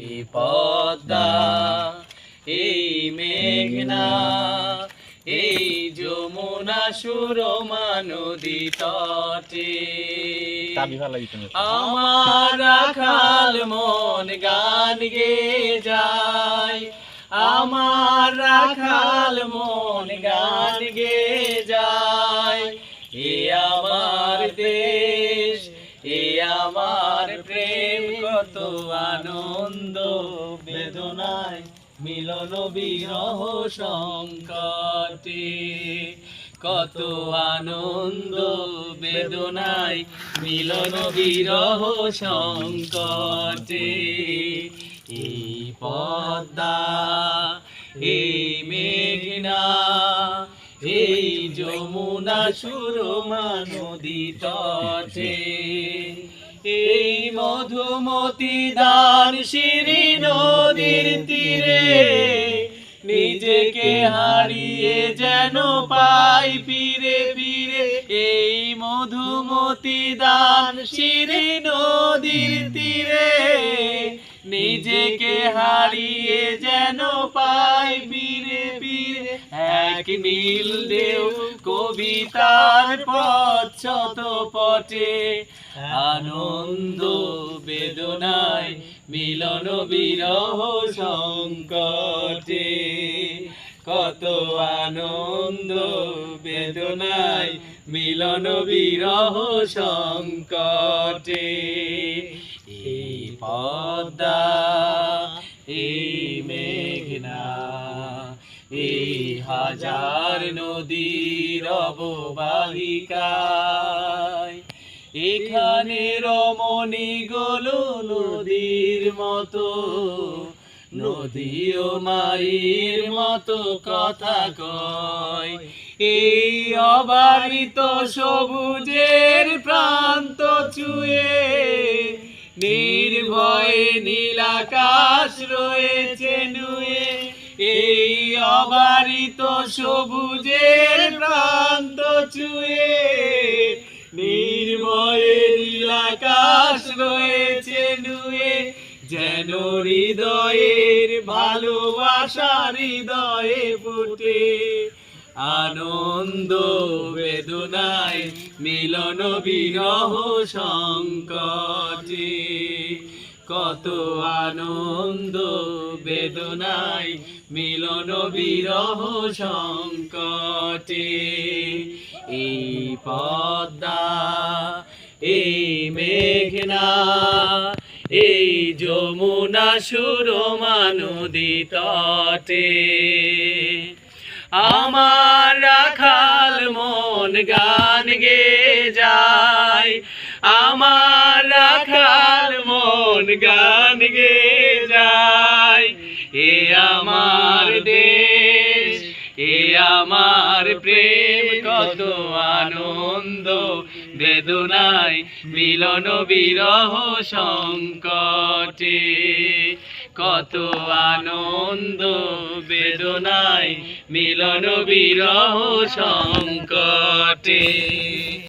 এই পদ্মা, এই মেঘনা, এই যমুনা সুরমা নদী তটে আমার রাখাল মন গান গেয়ে যায়, আমার রাখাল মন গান গেয়ে যায়। এ আমার দেশ, এ আমার প্রেম, কত আনন্দ বেদনায় মিলন বিরহ সংকটে, কত আনন্দ বেদনায় মিলন বিরহ সংকটে। এই পদ্মা, এই মেঘনা, এই যমুনা সুরমা নদী তটে, এই মধুমতি দান শিরি নদীর তীরে, নিজেকে হারিয়ে যেন পাই ফিরে ফিরে। এই মধুমতি দান শিরি নদীর তীরে, নিজেকে হারিয়ে যেন পাই ফিরে ফিরে। এক নীল ঢেউ কবিতার পথ পটে, আনন্দ বেদনায় মিলন বিরহ সংকটে, কত আনন্দ বেদনায় মিলন বিরহ সংকটে। এই পদ্মা, এই মেঘনা, এই হাজার নদীর অববাহিকায়, এখানে রমণী গুলো নদীর মতো, নদীও মায়ের মতো কথা কয়। এই অবারিত সবুজের প্রান্ত ছুঁয়ে, নির্ভয়ে নীলাকাশ রয়েছে নুয়ে। এই অবারিত সবুজের প্রান্ত ছুঁয়ে, নির্ভয়ে নীলাকাশ রয়েছে নুয়ে। যেন হৃদয়ের ভালোবাসা হৃদয়ে ফুটে, আনন্দ বেদনায় মিলন বিরহ সংকটে, কত আনন্দ বেদনায় মিলন বিরহ সংকটে। এই পদ্মা, এই মেঘনা, এই যমুনা সুরমা নদী তটে, আমার রাখাল মন গান গেয়ে যায়, আমার রাখাল মন গান গেয়ে যায়। এ আমার দেশ, এ আমার প্রেম, কত আনন্দ বেদনায় মিলন বিরহ সংকটে, কত আনন্দ বেদনায় মিলন বিরহ সংকটে।